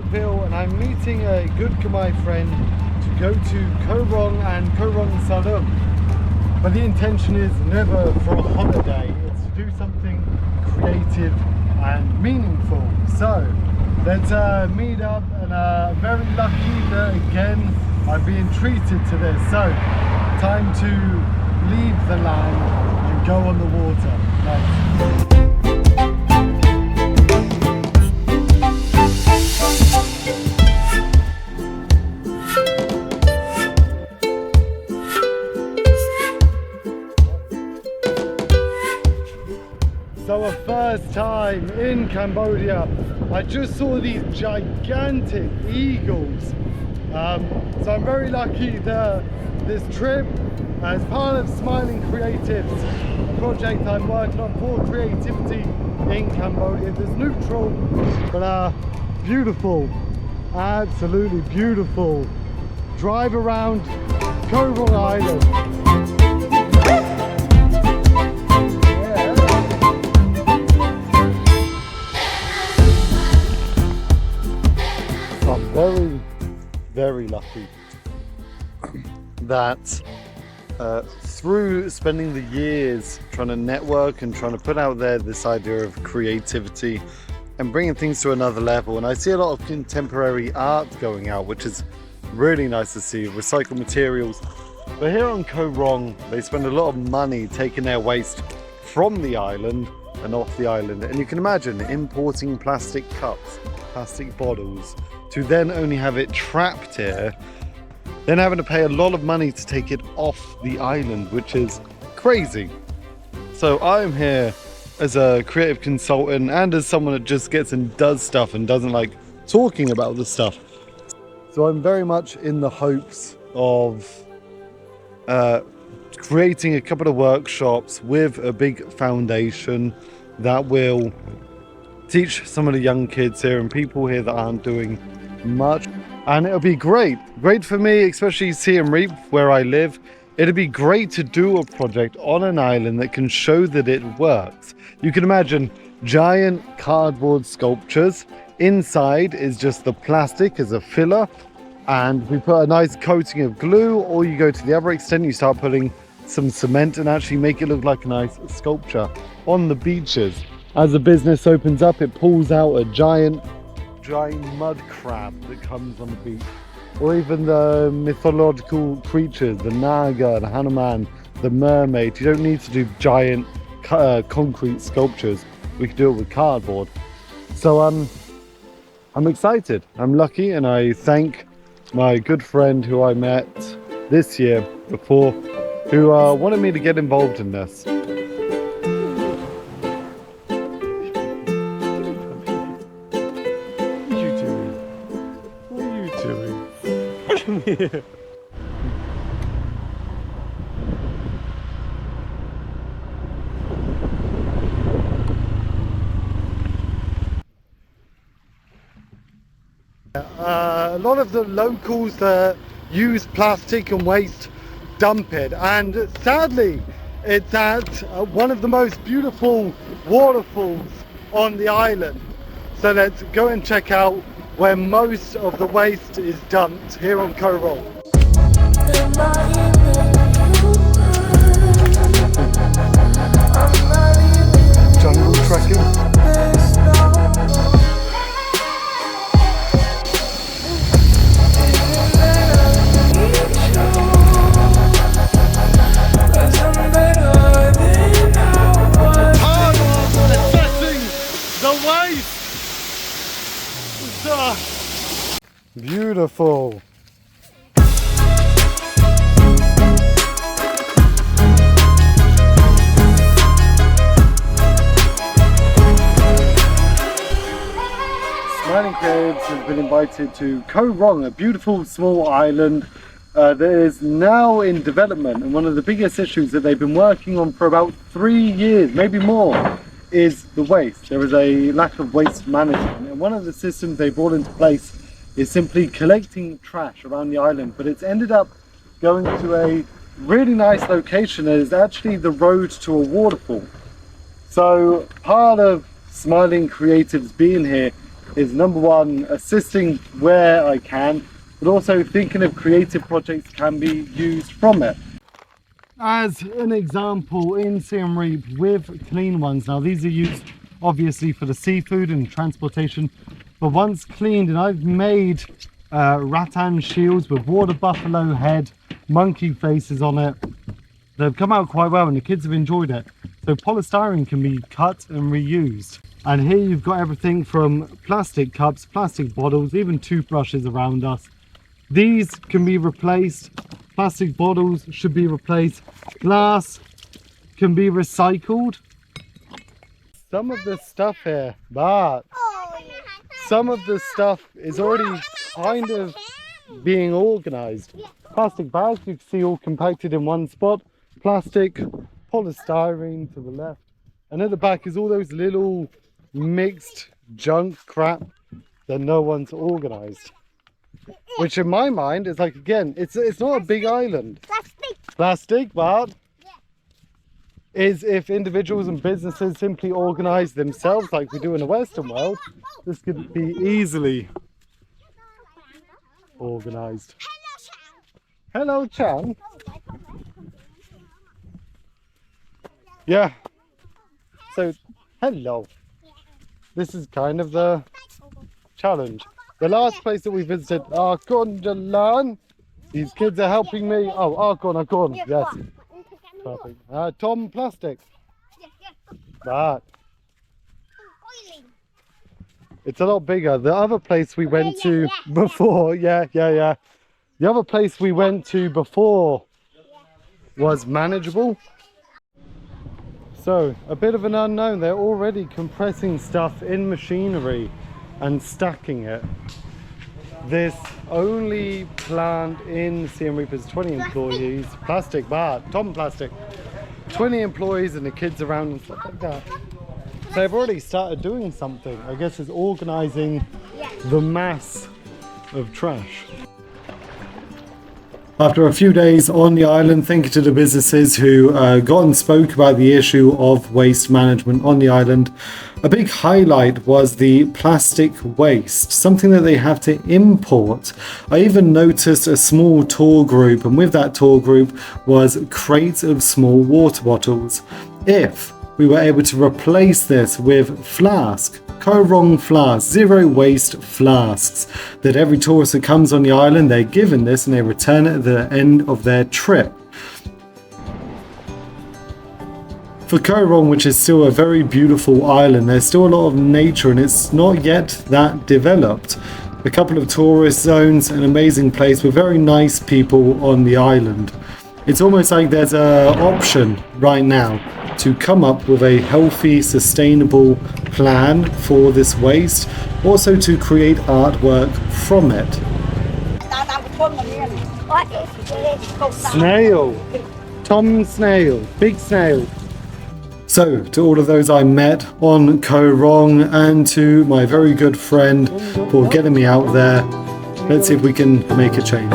Rockville and I'm meeting a good Khmer friend to go to Koh Rong and Koh Rong Salum. But the intention is never for a holiday, it's to do something creative and meaningful. So let's meet up, and very lucky that again I'm being treated to this. So time to leave the land and go on the water. Let's. So a first time in Cambodia, I just saw these gigantic eagles. So I'm very lucky that this trip, as part of Smiling Creatives, a project I'm working on for creativity in Cambodia. It's neutral, but beautiful, absolutely beautiful. Drive around Koh Rong Island. I'm very lucky that through spending the years trying to network and trying to put out there this idea of creativity and bringing things to another level, and I see a lot of contemporary art going out, which is really nice to see, recycled materials. But here on Koh Rong, they spend a lot of money taking their waste from the island and off the island, and you can imagine importing plastic cups, plastic bottles, to then only have it trapped here, then having to pay a lot of money to take it off the island, which is crazy. So I'm here as a creative consultant and as someone that just gets and does stuff and doesn't like talking about the stuff. So I'm very much in the hopes of creating a couple of workshops with a big foundation that will teach some of the young kids here and people here that aren't doing much, and it'll be great for me, especially Siem Reap where I live. It'd be great to do a project on an island that can show that it works. You can imagine giant cardboard sculptures. Inside is just the plastic as a filler, and we put a nice coating of glue, or you go to the other extent, you start putting some cement and actually make it look like a nice sculpture on the beaches. As the business opens up, it pulls out a giant mud crab that comes on the beach, or even the mythological creatures, the Naga, the Hanuman, the mermaid. You don't need to do giant concrete sculptures. We can do it with cardboard. So I'm excited, I'm lucky, and I thank my good friend who I met this year before, who wanted me to get involved in this. Yeah. A lot of the locals that use plastic and waste dump it, and sadly it's at one of the most beautiful waterfalls on the island. So let's go and check out where most of the waste is dumped here on Koh Rong. Jungle trekking. Part of assessing the waste. Beautiful. Smiling Creatives has been invited to Koh Rong, a beautiful small island that is now in development, and one of the biggest issues that they've been working on for about 3 years, maybe more, is the waste. There is a lack of waste management, and one of the systems they brought into place is simply collecting trash around the island, but it's ended up going to a really nice location that is actually the road to a waterfall. So part of Smiling Creatives being here is number one, assisting where I can, but also thinking of creative projects can be used from it. As an example, in Siem Reap with clean ones, now these are used obviously for the seafood and transportation, but once cleaned, and I've made rattan shields with water buffalo head, monkey faces on it. They've come out quite well and the kids have enjoyed it. So polystyrene can be cut and reused. And here you've got everything from plastic cups, plastic bottles, even toothbrushes around us. These can be replaced. Plastic bottles should be replaced. Glass can be recycled. Some of the stuff here, but some of the stuff is already kind of being organized. Plastic bags you can see all compacted in one spot. Plastic, polystyrene to the left. And at the back is all those little mixed junk crap that no one's organized. Which in my mind is like, again, it's not a big island. Plastic, but is if individuals and businesses simply organize themselves like we do in the Western world, this could be easily organized. Hello, Chan. Yeah. So, hello. This is kind of the challenge. The last place that we visited, Arkonjalan. These kids are helping me. Oh, Arkon, yes. Perfect. Tom Plastic. But it's a lot bigger. The other place we went to before, the other place we went to before was manageable. So, a bit of an unknown. They're already compressing stuff in machinery and stacking it. This only plant in Siem Reap has 20 employees. Plastic, but Tom Plastic. 20 employees and the kids around and stuff like that. So they've already started doing something. I guess it's organizing the mass of trash. After a few days on the island, thank you to the businesses who got and spoke about the issue of waste management on the island. A big highlight was the plastic waste, something that they have to import. I even noticed a small tour group, and with that tour group was crates of small water bottles. If we were able to replace this with flask, Koh Rong flasks, zero waste flasks, that every tourist that comes on the island, they're given this and they return it at the end of their trip. For Koh Rong, which is still a very beautiful island, there's still a lot of nature and it's not yet that developed. A couple of tourist zones, an amazing place with very nice people on the island. It's almost like there's an option right now to come up with a healthy, sustainable plan for this waste, also to create artwork from it. Snail, Tom Snail, big snail. So, to all of those I met on Koh Rong and to my very good friend for getting me out there, let's see if we can make a change.